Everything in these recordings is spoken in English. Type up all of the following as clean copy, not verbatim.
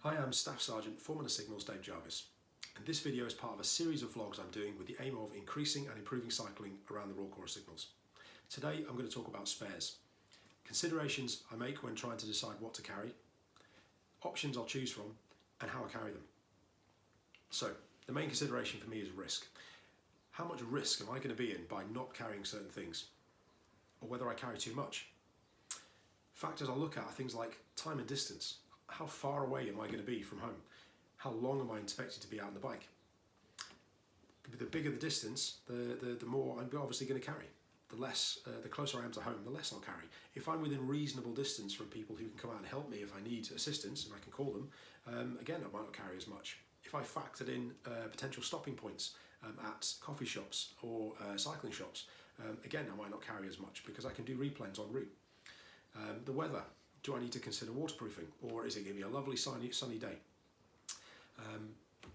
Hi, I'm Staff Sergeant Foreman of Signals Dave Jarvis, and this video is part of a series of vlogs I'm doing with the aim of increasing and improving cycling around the Royal Corps of Signals. Today I'm going to talk about spares, considerations I make when trying to decide what to carry, options I'll choose from, and how I carry them. So, the main consideration for me is risk. How much risk am I going to be in by not carrying certain things, or whether I carry too much? Factors I'll look at are things like time and distance. How far away am I going to be from home? How long am I expected to be out on the bike? The bigger the distance, the more I'm obviously going to carry. The closer I am to home, the less I'll carry. If I'm within reasonable distance from people who can come out and help me if I need assistance, and I can call them, again, I might not carry as much. If I factored in potential stopping points at coffee shops or cycling shops, again, I might not carry as much because I can do replens en route. The weather. Do I need to consider waterproofing, or is it going to be a lovely sunny day?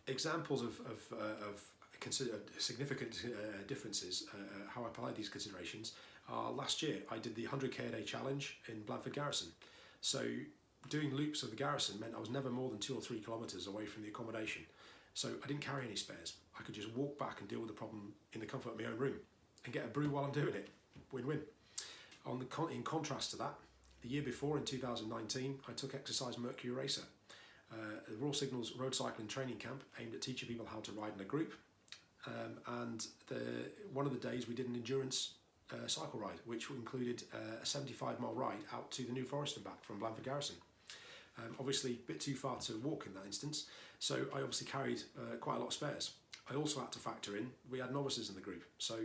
Examples of significant differences, how I applied these considerations, are last year I did the 100k a day challenge in Blandford Garrison. So doing loops of the garrison meant I was never more than 2 or 3 kilometres away from the accommodation. So I didn't carry any spares. I could just walk back and deal with the problem in the comfort of my own room and get a brew while I'm doing it. Win-win. In contrast to that, the year before, in 2019, I took Exercise Mercury Racer, the Royal Signals road cycling training camp aimed at teaching people how to ride in a group. One of the days we did an endurance cycle ride, which included a 75-mile ride out to the New Forest and back from Blandford Garrison. Obviously a bit too far to walk in that instance, so I obviously carried quite a lot of spares. I also had to factor in, we had novices in the group, so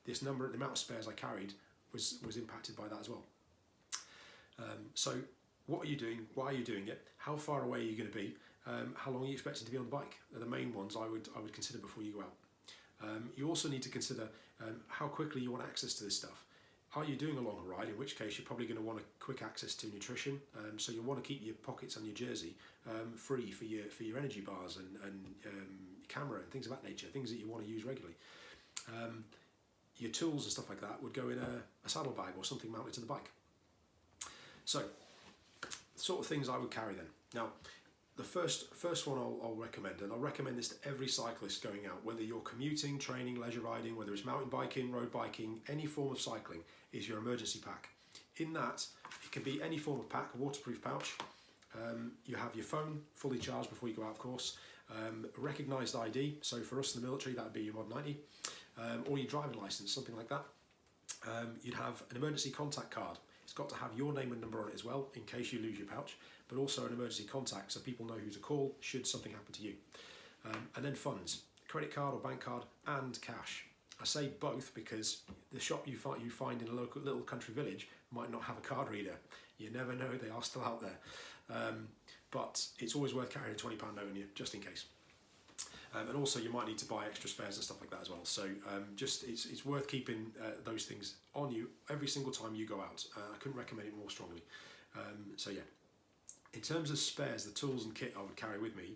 the amount of spares I carried was impacted by that as well. So what are you doing? Why are you doing it? How far away are you going to be? How long are you expecting to be on the bike? Are the main ones I would consider before you go out. You also need to consider how quickly you want access to this stuff. Are you doing a longer ride, in which case you're probably going to want a quick access to nutrition, so you'll want to keep your pockets on your jersey free for your energy bars and camera and things of that nature, things that you want to use regularly. Your tools and stuff like that would go in a saddlebag or something mounted to the bike. So, sort of things I would carry then. Now, the first one I'll recommend, and I'll recommend this to every cyclist going out, whether you're commuting, training, leisure riding, whether it's mountain biking, road biking, any form of cycling, is your emergency pack. In that, it can be any form of pack, a waterproof pouch. You have your phone fully charged before you go out, of course. A recognised ID, so for us in the military that would be your Mod 90, or your driving licence, something like that. You'd have an emergency contact card. It's got to have your name and number on it as well, in case you lose your pouch, but also an emergency contact so people know who to call should something happen to you. And then funds, credit card or bank card, and cash. I say both because the shop you find in a little country village might not have a card reader. You never know, they are still out there. But it's always worth carrying a £20 note on you, just in case. And also you might need to buy extra spares and stuff like that as well. So it's worth keeping those things on you every single time you go out. I couldn't recommend it more strongly. So yeah, in terms of spares, the tools and kit I would carry with me,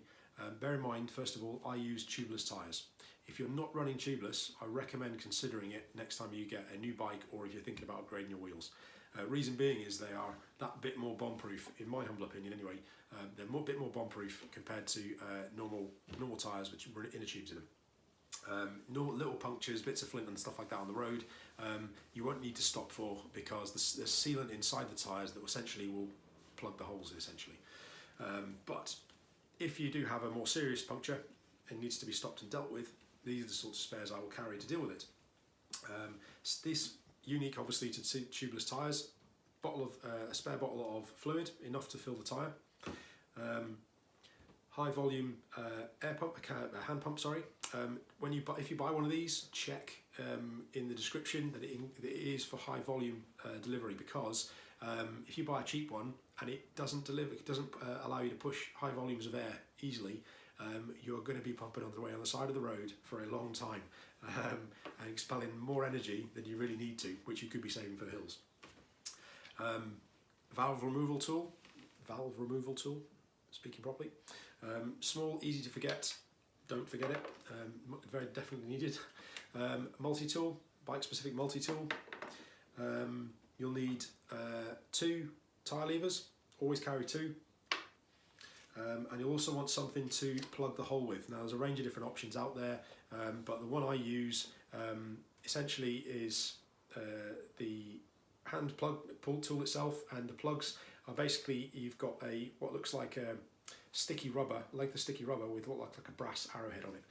bear in mind, first of all, I use tubeless tyres. If you're not running tubeless, I recommend considering it next time you get a new bike or if you're thinking about upgrading your wheels. Reason being is they are that bit more bomb-proof, in my humble opinion anyway. They're a bit more bomb-proof compared to normal tyres which run inner tubes in them. Little punctures, bits of flint and stuff like that on the road, you won't need to stop for, because there's sealant inside the tyres that essentially will plug the holes essentially. But if you do have a more serious puncture and needs to be stopped and dealt with, these are the sorts of spares I will carry to deal with it. This unique obviously to tubeless tyres, a spare bottle of fluid, enough to fill the tyre. High volume air pump, hand pump, sorry. If you buy one of these, check in the description that it is for high volume delivery, because if you buy a cheap one and it doesn't allow you to push high volumes of air easily, you're going to be pumping on the way on the side of the road for a long time and expelling more energy than you really need to, which you could be saving for the hills. Valve removal tool, speaking properly. Small, easy to forget, don't forget it, very definitely needed. Multi-tool, bike-specific multi-tool. You'll need 2 tyre levers, always carry 2. and you'll also want something to plug the hole with. Now there's a range of different options out there, but the one I use essentially is the hand plug pull tool itself, and the plugs are basically, you've got what looks like a sticky rubber, like the sticky rubber with what looks like a brass arrowhead on it.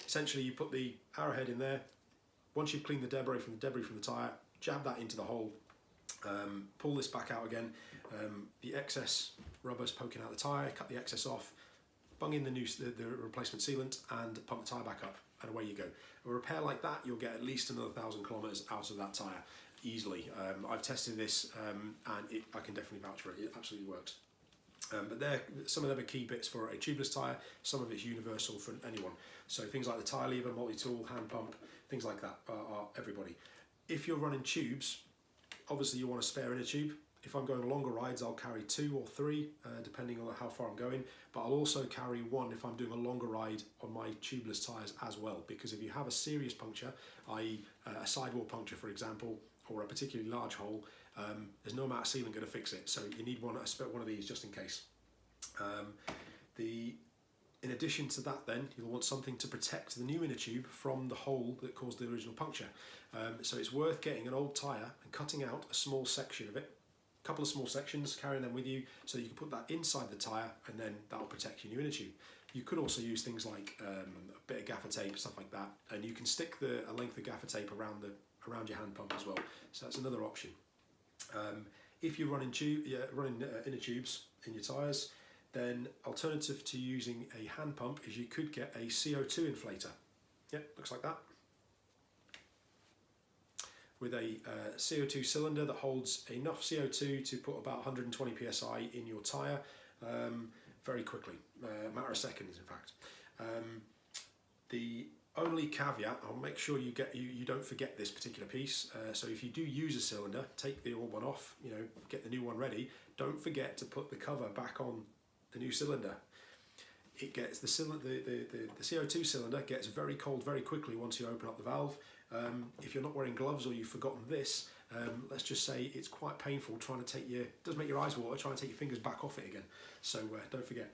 Essentially you put the arrowhead in there. Once you've cleaned the debris from the tyre, jab that into the hole, pull this back out again, the excess rubber's poking out the tyre, cut the excess off, bung in the replacement sealant and pump the tyre back up, and away you go. A repair like that, you'll get at least another 1,000 kilometres out of that tyre easily. I've tested this and I can definitely vouch for it. It absolutely works. But some of them are key bits for a tubeless tyre, some of it's universal for anyone. So things like the tyre lever, multi-tool, hand pump, things like that are everybody. If you're running tubes, obviously you want a spare inner tube. If I'm going longer rides, I'll carry 2 or 3, depending on how far I'm going, but I'll also carry 1 if I'm doing a longer ride on my tubeless tyres as well, because if you have a serious puncture, i.e. a sidewall puncture for example, or a particularly large hole, there's no amount of sealant going to fix it, so you need one of these just in case. In addition to that then, you'll want something to protect the new inner tube from the hole that caused the original puncture. So it's worth getting an old tyre and cutting out a small section of it, a couple of small sections, carrying them with you, so you can put that inside the tyre and then that'll protect your new inner tube. You could also use things like a bit of gaffer tape, stuff like that, and you can stick a length of gaffer tape around your hand pump as well, so that's another option. If you're running inner tubes in your tyres, then alternative to using a hand pump is you could get a CO2 inflator. Yep, looks like that. With a CO2 cylinder that holds enough CO2 to put about 120 psi in your tyre very quickly, a matter of seconds in fact. The only caveat, I'll make sure you don't forget this particular piece, so if you do use a cylinder, take the old one off, get the new one ready, don't forget to put the cover back on the new cylinder. It gets the CO2 cylinder gets very cold very quickly once you open up the valve. If you're not wearing gloves or you've forgotten this, let's just say it's quite painful trying to does make your eyes water trying to take your fingers back off it again, so don't forget.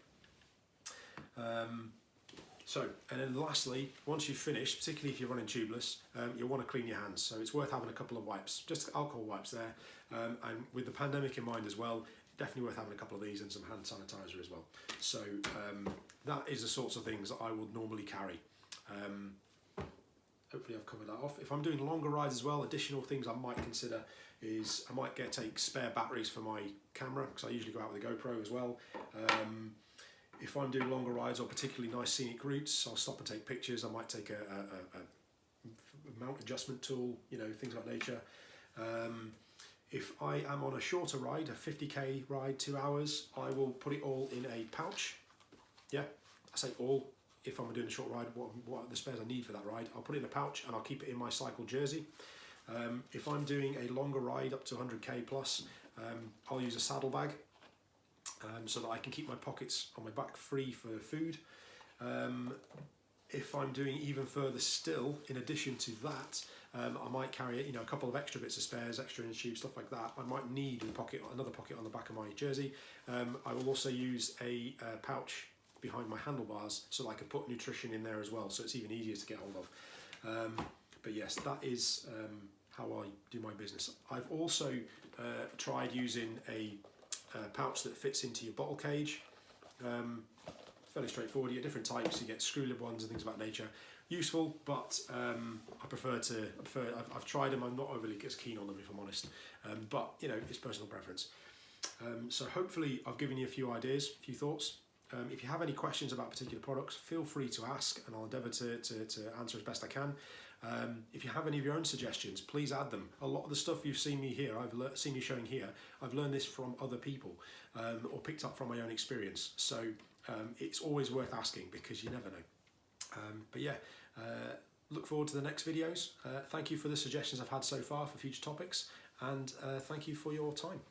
And then lastly, once you've finished, particularly if you're running tubeless, you'll want to clean your hands, so it's worth having a couple of wipes, just alcohol wipes there, and with the pandemic in mind as well, definitely worth having a couple of these and some hand sanitizer as well. So that is the sorts of things that I would normally carry. Hopefully I've covered that off. If I'm doing longer rides as well, additional things I might consider is I might take spare batteries for my camera, because I usually go out with a GoPro as well. If I'm doing longer rides or particularly nice scenic routes, I'll stop and take pictures. I might take a mount adjustment tool, things like nature. If I am on a shorter ride, a 50k ride, 2 hours, I will put it all in a pouch. Yeah, I say all. If I'm doing a short ride, what are the spares I need for that ride, I'll put it in a pouch and I'll keep it in my cycle jersey. If I'm doing a longer ride up to 100k plus, I'll use a saddlebag so that I can keep my pockets on my back free for food. If I'm doing even further still, in addition to that, I might carry a couple of extra bits of spares, extra inner tube, stuff like that. I might need another pocket on the back of my jersey. I will also use a pouch behind my handlebars so that I can put nutrition in there as well, so it's even easier to get hold of. But yes, that is how I do my business. I've also tried using a pouch that fits into your bottle cage. Fairly straightforward. You get different types. You get screw lid ones and things about nature. Useful, but I've tried them. I'm not overly as keen on them, if I'm honest. But it's personal preference. So hopefully I've given you a few ideas, a few thoughts. If you have any questions about particular products, feel free to ask, and I'll endeavour to answer as best I can. If you have any of your own suggestions, please add them. A lot of the stuff you've seen me seen me showing here, I've learned this from other people or picked up from my own experience. So it's always worth asking, because you never know. But yeah, look forward to the next videos. Thank you for the suggestions I've had so far for future topics, and thank you for your time.